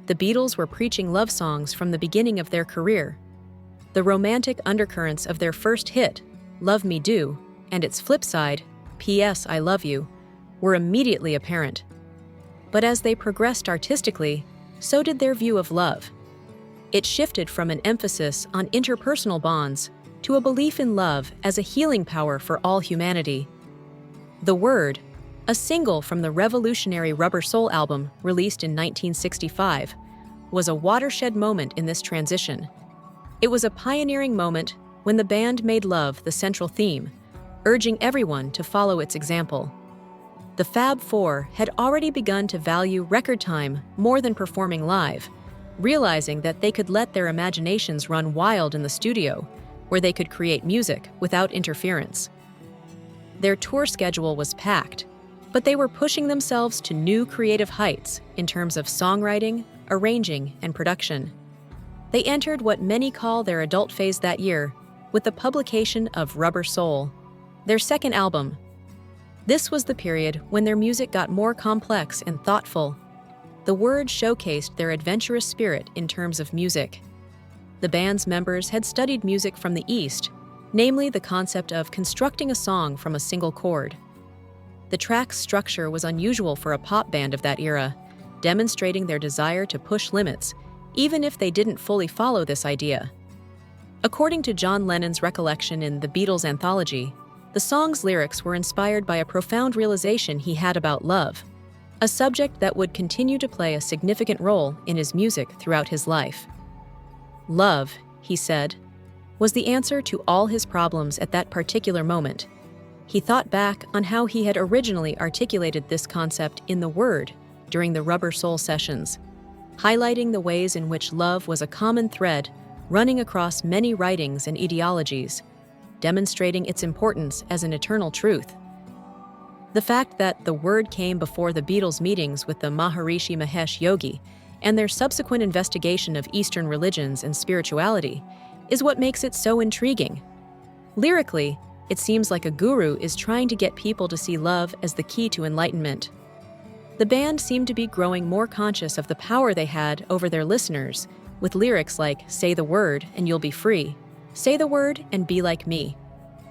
The Beatles were preaching love songs from the beginning of their career. The romantic undercurrents of their first hit, Love Me Do, and its flip side, P.S. I Love You, were immediately apparent. But as they progressed artistically, so did their view of love. It shifted from an emphasis on interpersonal bonds to a belief in love as a healing power for all humanity. The Word, a single from the revolutionary Rubber Soul album released in 1965, was a watershed moment in this transition. It was a pioneering moment when the band made love the central theme, urging everyone to follow its example. The Fab Four had already begun to value record time more than performing live, realizing that they could let their imaginations run wild in the studio, where they could create music without interference. Their tour schedule was packed, but they were pushing themselves to new creative heights in terms of songwriting, arranging, and production. They entered what many call their adult phase that year with the publication of Rubber Soul, their second album. This was the period when their music got more complex and thoughtful. The Word showcased their adventurous spirit in terms of music. The band's members had studied music from the East, namely the concept of constructing a song from a single chord. The track's structure was unusual for a pop band of that era, demonstrating their desire to push limits, even if they didn't fully follow this idea. According to John Lennon's recollection in the Beatles anthology, the song's lyrics were inspired by a profound realization he had about love, a subject that would continue to play a significant role in his music throughout his life. Love, he said, was the answer to all his problems at that particular moment. He thought back on how he had originally articulated this concept in the Word during the Rubber Soul sessions, highlighting the ways in which love was a common thread running across many writings and ideologies, demonstrating its importance as an eternal truth. The fact that the Word came before the Beatles' meetings with the Maharishi Mahesh Yogi and their subsequent investigation of Eastern religions and spirituality is what makes it so intriguing. Lyrically, it seems like a guru is trying to get people to see love as the key to enlightenment. The band seemed to be growing more conscious of the power they had over their listeners, with lyrics like "Say the word and you'll be free," "Say the word and be like me."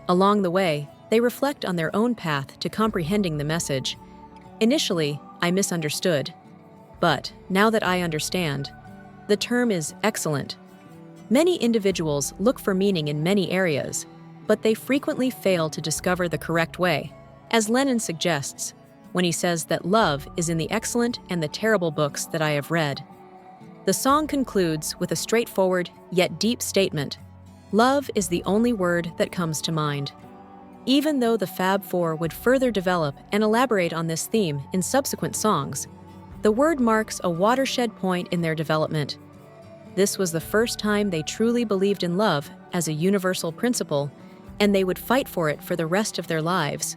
Along the way, they reflect on their own path to comprehending the message. Initially, I misunderstood. But now that I understand, the term is excellent. Many individuals look for meaning in many areas, but they frequently fail to discover the correct way, as Lennon suggests when he says that love is in the excellent and the terrible books that I have read. The song concludes with a straightforward yet deep statement: love is the only word that comes to mind. Even though the Fab Four would further develop and elaborate on this theme in subsequent songs, the Word marks a watershed point in their development. This was the first time they truly believed in love as a universal principle, and they would fight for it for the rest of their lives.